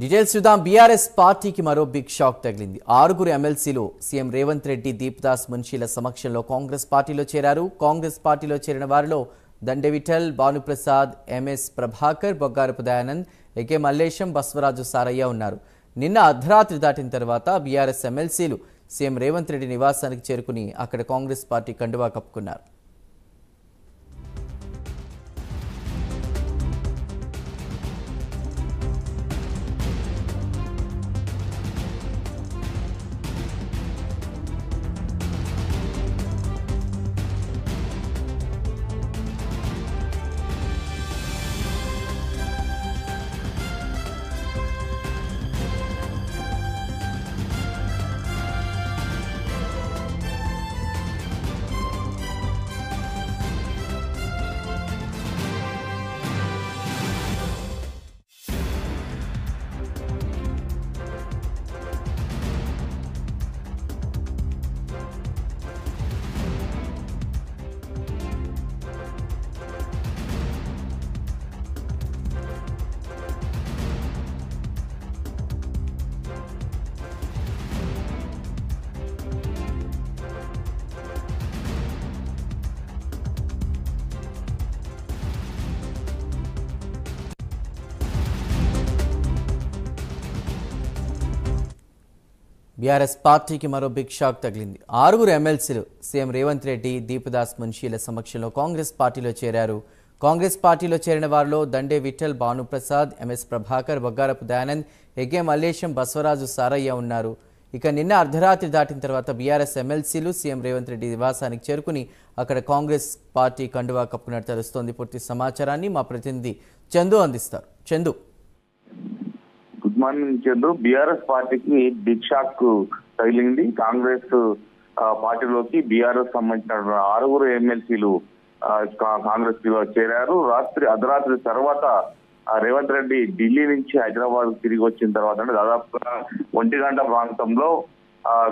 Details చూద్దాం. BRS పార్టీకి మరో బిగ్ షాక్ తగిలింది. 6 ఎమ్మెల్సీలు సీఎం రేవంత్ రెడ్డి, దీప్దాస్ మున్షీల సమక్షంలో కాంగ్రెస్ పార్టీలో చేరారు. కాంగ్రెస్ పార్టీలో చేరిన వారిలో దండే విఠల్, భానుప్రసాద్, ఎంఎస్ ప్రభాకర్, బొగ్గారపు దయానంద్, ఏకే మల్లేశం, బస్వరాజు సారయ్య ఉన్నారు. నిన్న అర్ధరాత్రి దాటిన తర్వాత బీఆర్ఎస్ ఎమ్మెల్సీలు సీఎం రేవంత్ రెడ్డి నివాసానికి చేరుకుని అక్కడ కాంగ్రెస్ పార్టీ కండువా కప్పుకున్నారు. బీఆర్ఎస్ పార్టీకి మరో బిగ్ షాక్ తగిలింది. 6 ఎమ్మెల్సీలు సీఎం రేవంత్ రెడ్డి, దీప్దాస్ మున్షీల సమక్షంలో కాంగ్రెస్ పార్టీలో చేరారు. కాంగ్రెస్ పార్టీలో చేరిన వారిలో దండే విఠల్, భానుప్రసాద్, ఎంఎస్ ప్రభాకర్, బొగ్గారపు దయానంద్, ఏకే మల్లేశం, బస్వరాజు సారయ్య ఉన్నారు. ఇక నిన్న అర్ధరాత్రి దాటిన తర్వాత బీఆర్ఎస్ ఎమ్మెల్సీలు సీఎం రేవంత్ రెడ్డి నివాసానికి చేరుకుని అక్కడ కాంగ్రెస్ పార్టీ కండువా కప్పుకున్నట్టు తెలుస్తోంది. పూర్తి సమాచారాన్ని మా ప్రతినిధి చందు అందిస్తారు. Chandu. Good morning Chandu. BRS పార్టీకి బిగ్ షాక్ తగిలింది. కాంగ్రెస్ పార్టీలోకి బీఆర్ఎస్ సంబంధించిన 6 ఎమ్మెల్సీలు కాంగ్రెస్ లో చేరారు. అర్ధరాత్రి తర్వాత రేవంత్ రెడ్డి ఢిల్లీ నుంచి హైదరాబాద్ తిరిగి వచ్చిన తర్వాత అంటే దాదాపుగా 1 గంట ప్రాంతంలో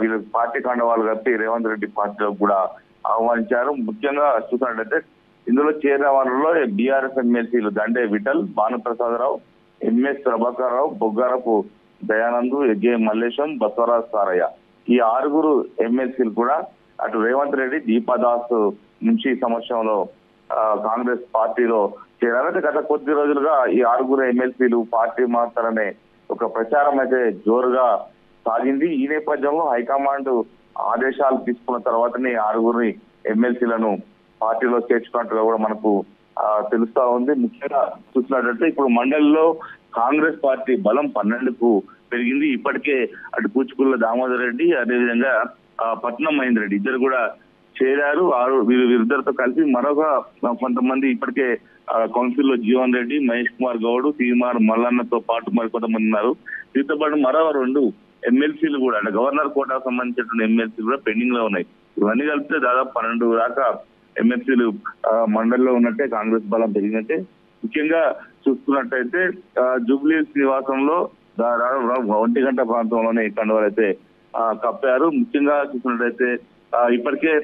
వీళ్ళు పార్టీ కండవాలు కప్పి రేవంత్ రెడ్డి పార్టీలో కూడా ఆహ్వానించారు. ముఖ్యంగా చూసినట్లయితే ఇందులో చేరిన వాళ్ళలో బీఆర్ఎస్ ఎమ్మెల్సీలు దండే విఠల్, భానుప్రసాదరావు, ఎంఎస్ ప్రభాకర్ రావు, బొగ్గారపు దయానంద్, ఏకే మల్లేశం, బస్వరాజ్ సారయ్య ఈ 6 ఎమ్మెల్సీలు కూడా అటు రేవంత్ రెడ్డి, దీపదాస్ నుంచి సమక్షంలో కాంగ్రెస్ పార్టీలో చేరారు. గత కొద్ది రోజులుగా ఈ 6 ఎమ్మెల్సీలు పార్టీ మారుతారనే ఒక ప్రచారం అయితే జోరుగా సాగింది. ఈ నేపథ్యంలో హైకమాండ్ ఆదేశాలు తీసుకున్న తర్వాతనే 6 ఎమ్మెల్సీలను పార్టీలో చేర్చుకున్నట్టుగా కూడా మనకు తెలుస్తా ఉంది. ముఖ్యంగా చూసినట్లయితే ఇప్పుడు మండలిలో కాంగ్రెస్ పార్టీ బలం 12కు పెరిగింది. ఇప్పటికే అటు కూచుకుల్ల దామోదర్ రెడ్డి, అదేవిధంగా పట్నం మహేందర్ రెడ్డి ఇద్దరు కూడా చేరారు. వీరిద్దరితో కలిసి మరొక కొంతమంది ఇప్పటికే కౌన్సిల్ లో జీవన్ రెడ్డి, మహేష్ కుమార్ గౌడ్, తీమార్ మల్లన్నతో పాటు మరికొంతమంది ఉన్నారు. వీరితో పాటు మరో 2 ఎమ్మెల్సీలు కూడా అంటే గవర్నర్ కోటాకు సంబంధించినటువంటి ఎమ్మెల్సీలు కూడా పెండింగ్ లో ఉన్నాయి. ఇవన్నీ కలిపితే దాదాపు 12 దాకా ఎమ్మెల్సీలు మండలిలో ఉన్నట్టే కాంగ్రెస్ బలం పెరిగినట్టే. ముఖ్యంగా చూసుకున్నట్టయితే జూబ్లీ నివాసంలో 1 గంట ప్రాంతంలోనే కండువాలు అయితే కప్పారు. ముఖ్యంగా చూసుకున్నట్టయితే ఇప్పటికే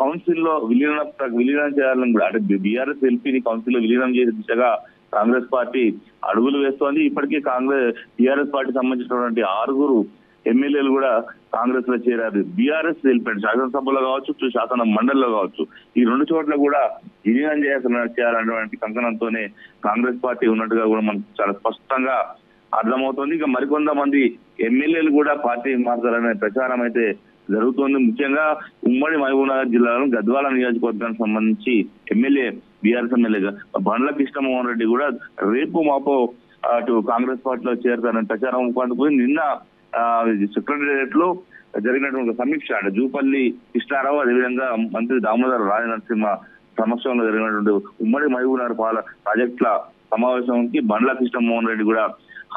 కౌన్సిల్ లో విలీనం చేయాలని కూడా అంటే బీఆర్ఎస్ ఎల్పీని కౌన్సిల్ లో విలీనం చేసే దిశగా కాంగ్రెస్ పార్టీ అడుగులు వేస్తోంది. ఇప్పటికే బీఆర్ఎస్ పార్టీ సంబంధించినటువంటి 6 ఎమ్మెల్యేలు కూడా కాంగ్రెస్ లో చేరారు. బీఆర్ఎస్ ఎల్పీ శాసనసభలో కావచ్చు, శాసన మండలిలో కావచ్చు, ఈ 2 చోట్ల కూడా విలీనం చేయాలన్నటువంటి కంకణంతోనే కాంగ్రెస్ పార్టీ ఉన్నట్టుగా కూడా మనకు చాలా స్పష్టంగా అర్థమవుతోంది. ఇక మరికొంతమంది ఎమ్మెల్యేలు కూడా పార్టీ మారుతారనే ప్రచారం అయితే జరుగుతోంది. ముఖ్యంగా ఉమ్మడి మహబూబ్నగర్ జిల్లాలో గద్వాల నియోజకవర్గానికి సంబంధించి బీఆర్ఎస్ ఎమ్మెల్యేగా బండ్ల కృష్ణమోహన్ రెడ్డి కూడా రేపు మాపో అటు కాంగ్రెస్ పార్టీలో చేరుతారనే ప్రచారం అందుకుని నిన్న సెక్రటేరియట్ లో జరిగినటువంటి సమీక్ష అంటే జూపల్లి కృష్ణారావు, అదేవిధంగా మంత్రి దామోదర్ రాజనరసింహ సమక్షంలో జరిగినటువంటి ఉమ్మడి మహబూబ్నగర్ ప్రాజెక్టుల సమావేశానికి బండ్ల కృష్ణమోహన్ రెడ్డి కూడా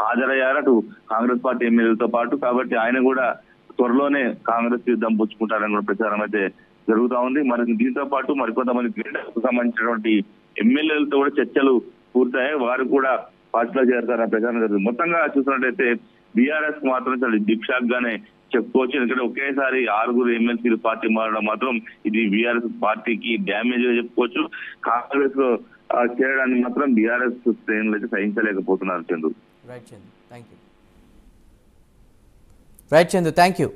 హాజరయ్యారు అటు కాంగ్రెస్ పార్టీ ఎమ్మెల్యేలతో పాటు. కాబట్టి ఆయన కూడా త్వరలోనే కాంగ్రెస్ యుద్ధం పుచ్చుకుంటారని కూడా ప్రచారం అయితే జరుగుతా ఉంది. మరి దీంతో పాటు మరికొంతమంది క్రీడలకు సంబంధించినటువంటి ఎమ్మెల్యేలతో కూడా చర్చలు పూర్తయ్యాయి. వారు కూడా పార్టీలో చేరతారని ప్రచారం జరుగుతుంది. మొత్తంగా చూసినట్టయితే బీఆర్ఎస్ మాత్రం చాలా బిగ్ షాక్ గానే చెప్పుకోవచ్చు. ఎందుకంటే ఒకేసారి 6 ఎమ్మెల్సీలు పార్టీ మారడం మాత్రం ఇది బీఆర్ఎస్ పార్టీకి డ్యామేజ్ గా చెప్పుకోవచ్చు. కాంగ్రెస్ లో చేరడాన్ని మాత్రం బీఆర్ఎస్ శ్రేణులు అయితే సహించలేకపోతున్నారు. Chandu. Right Chandu, thank you. Right Chandu, thank you.